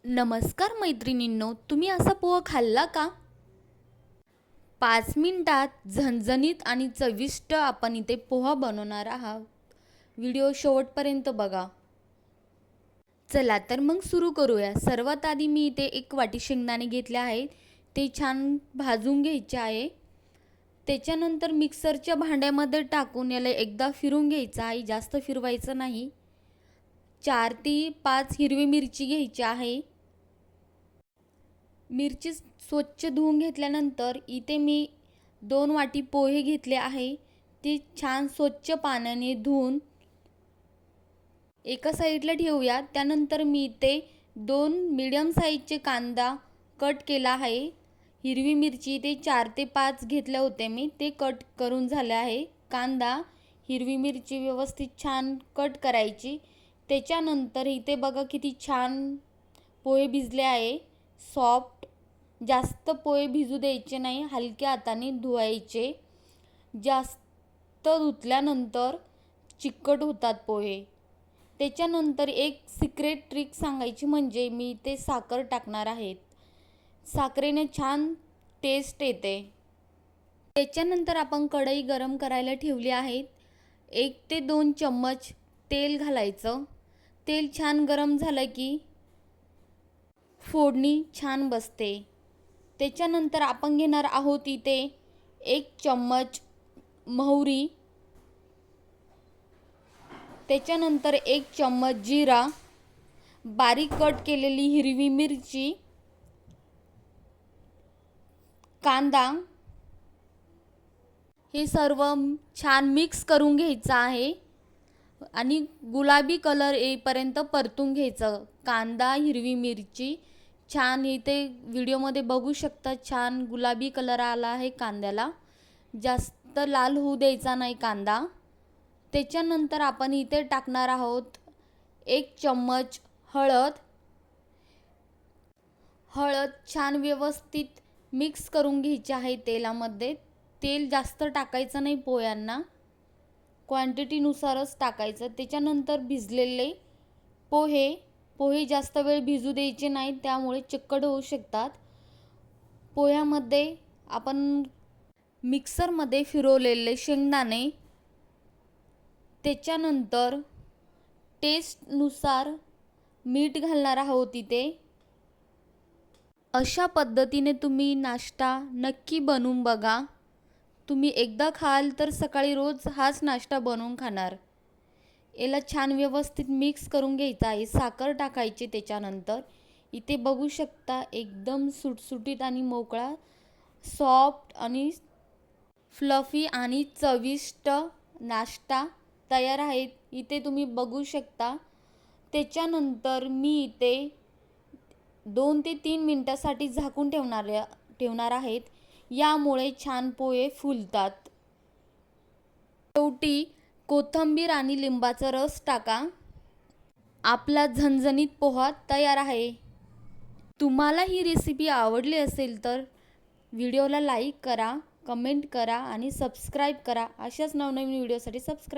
नमस्कार मैत्रिणींनो, तुम्ही असा पोहा खाल्ला का? 5 मिनिटात झणझणीत आणि चविष्ट आपण इथे पोहा बनवणार आहात. व्हिडिओ शेवटपर्यंत बघा. चला तर मग सुरू करूया. सर्वात आधी मी इथे 1 वाटी शेंगदाणे घेतले आहेत. ते छान भाजून घ्यायचे आहे. त्याच्यानंतर मिक्सरच्या भांड्यामध्ये टाकून याला एकदा फिरून घ्यायचं आहे, जास्त फिरवायचं नाही. 4 ते 5 हिरवी मिरची घ्यायची आहे. मिरची स्वच्छ धुवून घेतल्यानंतर इथे मी 2 वाटी पोहे घेतले आहे. ते छान स्वच्छ पाण्याने धुवून एका साईडला ठेवूया. त्यानंतर मी इथे 2 मीडियम साईजचे कांदा कट केला आहे. हिरवी मिरची ते 4 ते 5 घेतल्या होत्या मी, ते कट करून झाले आहे. कांदा, हिरवी मिरची व्यवस्थित छान कट करायची. त्याच्यानंतर इथे बघा किती छान पोहे भिजले आहे, सॉफ्ट. जास्त पोहे भिजू द्यायचे नाही, हलक्या हाताने धुवायचे. जास्त धुतल्यानंतर चिकट होतात पोहे. त्याच्यानंतर एक सिक्रेट ट्रिक सांगायची म्हणजे मी इथे साखर टाकणार आहे. साखरेने छान टेस्ट येते. त्याच्यानंतर आपण कढई गरम करायला ठेवली आहे. 1 ते 2 चम्मच तेल घालायचं. तेल छान गरम झालं की फोडणी छान बसते. त्याच्यानंतर आपण घेणार आहोत इथे 1 चम्मच मोहरी, त्याच्यानंतर 1 चम्मच जिरा, बारीक कट केलेली हिरवी मिरची, कांदा. हे सर्व छान मिक्स करून घ्यायचं आहे आणि गुलाबी कलर येईपर्यंत परतून घ्यायचं. कांदा, हिरवी मिरची छान इथे व्हिडिओमध्ये बघू शकता, छान गुलाबी कलर आला आहे कांद्याला. जास्त लाल होऊ द्यायचा नाही कांदा. त्याच्यानंतर आपण इथे टाकणार आहोत 1 चम्मच हळद. हळद छान व्यवस्थित मिक्स करून घ्यायची आहे तेलामध्ये. तेल जास्त टाकायचं नाही पोह्यांना, क्वांटिटीनुसारच टाकायचं. त्याच्यानंतर भिजलेले पोहे जास्त वेळ भिजू द्यायचे नाहीत, त्यामुळे चिकट होऊ शकतात. पोह्यामध्ये आपण मिक्सरमध्ये फिरवलेले शेंगदाणे, त्याच्यानंतर टेस्टनुसार मीठ घालणार आहोत इथे. अशा पद्धतीने तुम्ही नाश्ता नक्की बनवून बघा. तुम्ही एकदा खाल तर सकाळी रोज हाच नाश्ता बनवून खाणार. याला छान व्यवस्थित मिक्स करून घ्यायचं आहे. साखर टाकायची त्याच्यानंतर. इथे बघू शकता एकदम सुटसुटीत आणि मोकळा, सॉफ्ट आणि फ्लफी आणि चविष्ट नाश्ता तयार आहे. इथे तुम्ही बघू शकता. त्याच्यानंतर मी इथे 2 ते 3 मिनिटासाठी झाकून ठेवणार आहेत. यामुळे छान पोहे फुलतात. शेवटी कोथिंबीर आणि लिंबाचा रस टाका. आपला झणझणीत पोहा तयार आहे. तुम्हाला ही रेसिपी आवडली असेल तर व्हिडिओला लाईक करा, कमेंट करा आणि सबस्क्राईब करा. अशाच नवनवीन व्हिडिओसाठी सबस्क्राईब